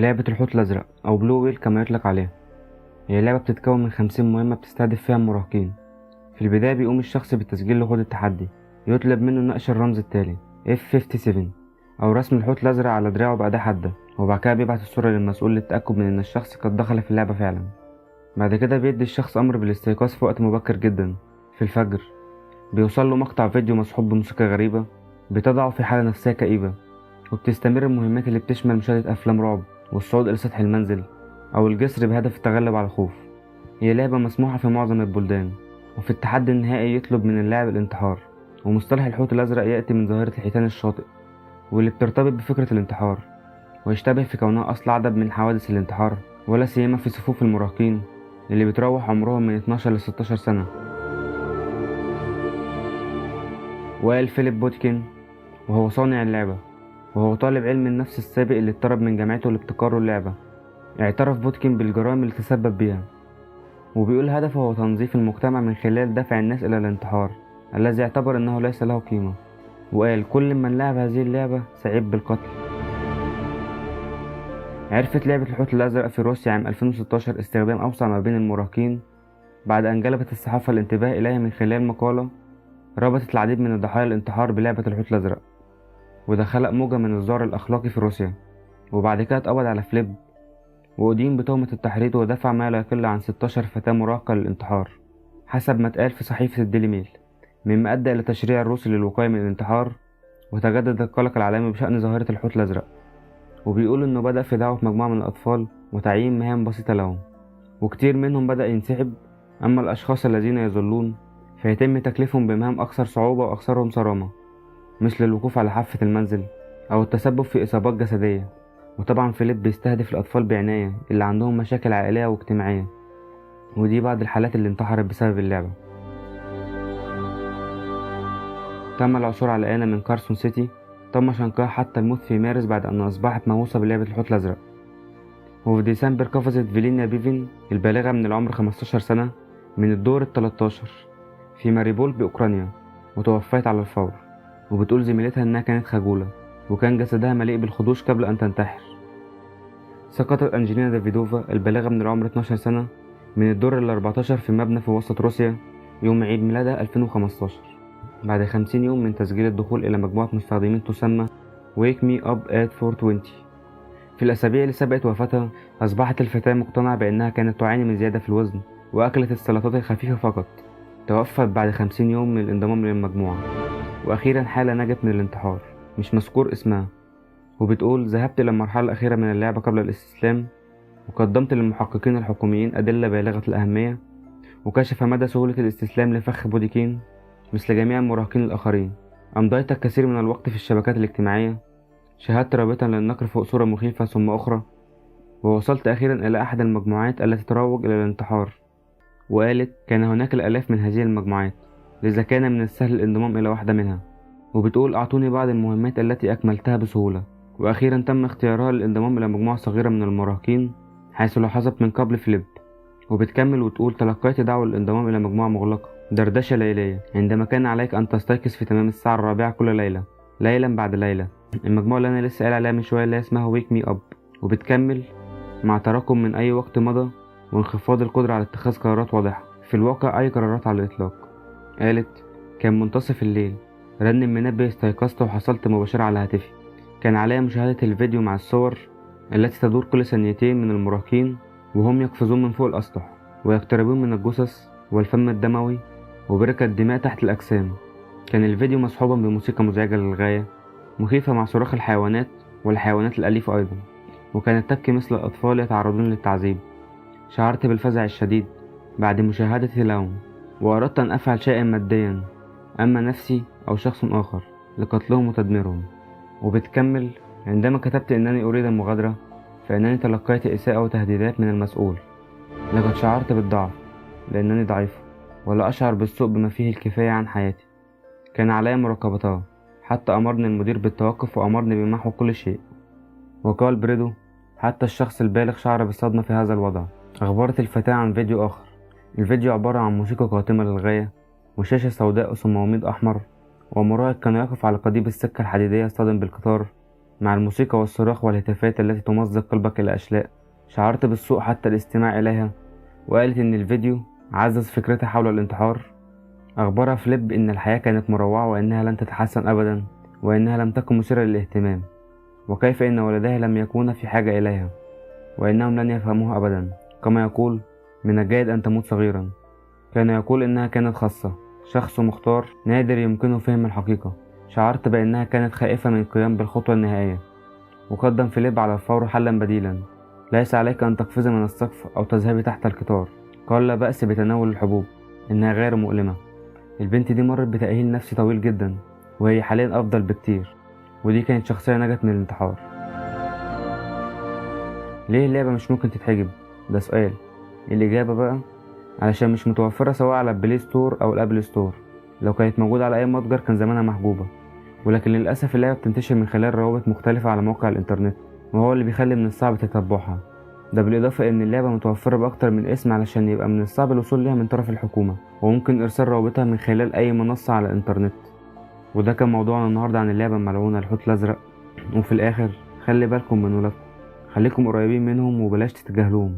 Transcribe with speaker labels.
Speaker 1: لعبة الحوت الأزرق أو بلو ويل كما يطلق عليها، هي لعبة بتتكون من 50 مهمة بتستهدف فيها المراهقين. في البداية بيقوم الشخص بتسجيل لخوض التحدي، يطلب منه نقش الرمز التالي F57 أو رسم الحوت الأزرق على دراعه بأداة حادة، وبعد كده بيبعت الصورة للمسؤول للتأكد من إن الشخص قد دخل في اللعبة فعلا. بعد كده بيدي الشخص أمر بالاستيقاظ في وقت مبكر جدا في الفجر. بيوصل له مقطع فيديو مصحوب بموسيقى غريبة بتضعه في حالة نفسية كئيبة، وبتستمر المهمات اللي بتشمل مشاهدة أفلام رعب والصعود إلى سطح المنزل أو الجسر بهدف التغلب على الخوف. هي لعبة مسموحة في معظم البلدان، وفي التحدي النهائي يطلب من اللاعب الانتحار. ومصطلح الحوت الأزرق يأتي من ظاهرة الحيتان الشاطئ واللي بترتبط بفكرة الانتحار، ويشتبه في كونها أصل عدد من حوادث الانتحار، ولا سيما في صفوف المراهقين اللي بتروح عمرهم من 12 ل 16 سنة. وقال فيليب بوتكين وهو صانع اللعبة وهو طالب علم النفس السابق اللي اتطرد من جامعته لابتكاره اللعبة، اعترف بوتكين بالجرائم اللي تسبب بيها، وبيقول هدفه هو تنظيف المجتمع من خلال دفع الناس إلى الانتحار الذي اعتبر أنه ليس له قيمة. وقال كل من لعب هذه اللعبة سيعيب بالقتل. عرفت لعبة الحوت الأزرق في روسيا عام 2016 استخدام أوسع ما بين المراهقين بعد أن جلبت الصحافة الانتباه إليها من خلال مقالة ربطت العديد من ضحايا الانتحار بلعبة الحوت الأزرق، وده خلق موجة من الذعر الأخلاقي في روسيا. وبعد كده اتقبض على فليب وأدين بتهمة التحريض ودفع ما لا يقل عن 16 فتاة مراهقة للانتحار حسب ما اتقال في صحيفة الديلي ميل، مما أدى إلى تشريع الروسي للوقاية من الانتحار. وتجدد القلق العالمي بشأن ظاهرة الحوت الأزرق، وبيقول إنه بدأ في دعوة مجموعة من الأطفال وتعيين مهام بسيطة لهم، وكتير منهم بدأ ينسحب. أما الأشخاص الذين يظلون فيتم تكليفهم بمهام أكثر صعوبة وأكثرهم صرامة، مثل الوقوف على حافة المنزل أو التسبب في إصابات جسدية. وطبعا فيليب بيستهدف الأطفال بعناية اللي عندهم مشاكل عائلية واجتماعية، ودي بعض الحالات اللي انتحرت بسبب اللعبة. تم العثور على آلة من كارسون سيتي تم شنقها حتى الموت في مارس بعد أن أصبحت مهووسة بلعبة الحوت الأزرق. وفي ديسمبر قفزت فيلينا بيفين البالغة من العمر 15 سنة من الدور ال13 في ماريبول بأوكرانيا وتوفيت على الفور. وبتقول زميلتها إنها كانت خجولة وكان جسدها مليء بالخدوش قبل أن تنتحر. سقطت أنجلينا دافيدوفا البالغة من العمر 12 سنة من الدور ال14 في مبنى في وسط روسيا يوم عيد ميلادها 2015 بعد 50 يوم من تسجيل الدخول إلى مجموعة مستخدمين تسمى Wake Me Up at 420. في الأسابيع اللي سبقت وفاتها أصبحت الفتاة مقتنعة بأنها كانت تعاني من زيادة في الوزن وأكلت السلطات الخفيفة فقط. توفت بعد 50 يوم من الانضمام للمجموعة. وأخيرا حالة نجت من الانتحار مش مذكور اسمها، وبتقول ذهبت إلى المرحلة الأخيرة من اللعبة قبل الاستسلام، وقدمت للمحققين الحكوميين أدلة بالغة الأهمية، وكشف مدى سهولة الاستسلام لفخ بوديكين مثل جميع المراهقين الآخرين. أمضيت الكثير من الوقت في الشبكات الاجتماعية، شاهدت رابطا للنقر فوق صورة مخيفة ثم أخرى، ووصلت أخيرا إلى أحد المجموعات التي تروج إلى الانتحار. وقالت كان هناك الآلاف من هذه المجموعات، لذا كان من السهل الانضمام إلى واحدة منها. وبتقول أعطوني بعض المهمات التي أكملتها بسهولة، وأخيرا تم اختيارها للانضمام إلى مجموعة صغيرة من المراهقين حيث لاحظت من قبل فليب. وبتكمل وتقول تلقيت دعوة للانضمام إلى مجموعة مغلقة دردشة ليلية عندما كان عليك أن تستيقظ في تمام الساعة 4 كل ليلة ليلا بعد ليلة. المجموعة اللي أنا لسه قايل عليها من شوية اللي اسمها ويك مي أب. وبتكمل مع تراكم من أي وقت مضى وانخفاض القدرة على اتخاذ قرارات واضحة، في الواقع أي قرارات على الإطلاق. قالت كان منتصف الليل، رن المنبه، استيقظت وحصلت مباشرة على هاتفي. كان علي مشاهدة الفيديو مع الصور التي تدور كل ثانيتين من المراهقين وهم يقفزون من فوق الأسطح ويقتربون من الجثث والفم الدموي وبركة الدماء تحت الأجسام. كان الفيديو مصحوبا بموسيقى مزعجة للغاية مخيفة مع صراخ الحيوانات والحيوانات الأليفة أيضا، وكانت تبكي مثل الأطفال يتعرضون للتعذيب. شعرت بالفزع الشديد بعد مشاهدة لهم، وأردت أن أفعل شيئا ماديا، أما نفسي أو شخص آخر، لقتلهم وتدميرهم. وبتكمل عندما كتبت أنني أريد المغادرة فإنني تلقيت إساءة وتهديدات من المسؤول. لقد شعرت بالضعف لأنني ضعيف ولا أشعر بالسوء بما فيه الكفاية عن حياتي. كان علي مراقبتها حتى أمرني المدير بالتوقف وأمرني بمحو كل شيء. وقال بريدو حتى الشخص البالغ شعر بالصدمة في هذا الوضع. أخبرت الفتاة عن فيديو آخر، الفيديو عبارة عن موسيقى قاتمة للغاية وشاشة سوداء ثم وميض أحمر ومراهق كان يقف على قضيب السكة الحديدية يصطدم بالقطار مع الموسيقى والصراخ والهتافات التي تمزق قلبك إلى أشلاء. شعرت بالسوء حتى الاستماع إليها، وقالت إن الفيديو عزز فكرتها حول الانتحار. أخبرها فليب إن الحياة كانت مروعة وإنها لن تتحسن أبدا، وإنها لم تكن مثيرة للاهتمام، وكيف إن والديها لم يكونا في حاجة إليها، وإنهم لن يفهموها أبدا. كما يقول: من الجيد أن تموت صغيرا. كان يقول إنها كانت خاصة، شخص مختار نادر يمكنه فهم الحقيقة. شعرت بأنها كانت خائفة من القيام بالخطوة النهائية، وقدم فيليب على الفور حلا بديلا: ليس عليك أن تقفزي من السقف أو تذهبي تحت القطار. قال: لا بأس بتناول الحبوب، إنها غير مؤلمة. البنت دي مرت بتأهيل نفسي طويل جدا، وهي حاليا أفضل بكتير، ودي كانت شخصية نجت من الانتحار. ليه اللعبة مش ممكن تتحجب؟ ده سؤال. الإجابة بقى: علشان مش متوفرة سواء على البلاي ستور أو الأبل ستور. لو كانت موجودة على أي متجر كان زمانها محجوبة، ولكن للأسف اللعبة بتنتشر من خلال روابط مختلفة على مواقع الإنترنت، وهو اللي بيخلي من الصعب تتبعها. ده بالإضافة إن اللعبة متوفرة بأكتر من اسم علشان يبقى من الصعب الوصول ليها من طرف الحكومة، وممكن إرسال روابطها من خلال أي منصة على الإنترنت. وده كان موضوعنا النهاردة عن اللعبة الملعونة الحوت الأزرق. وفي الآخر، خلي بالكم من ولادكم، خليكم قريبين منهم وبلاش تتجاهلوهم.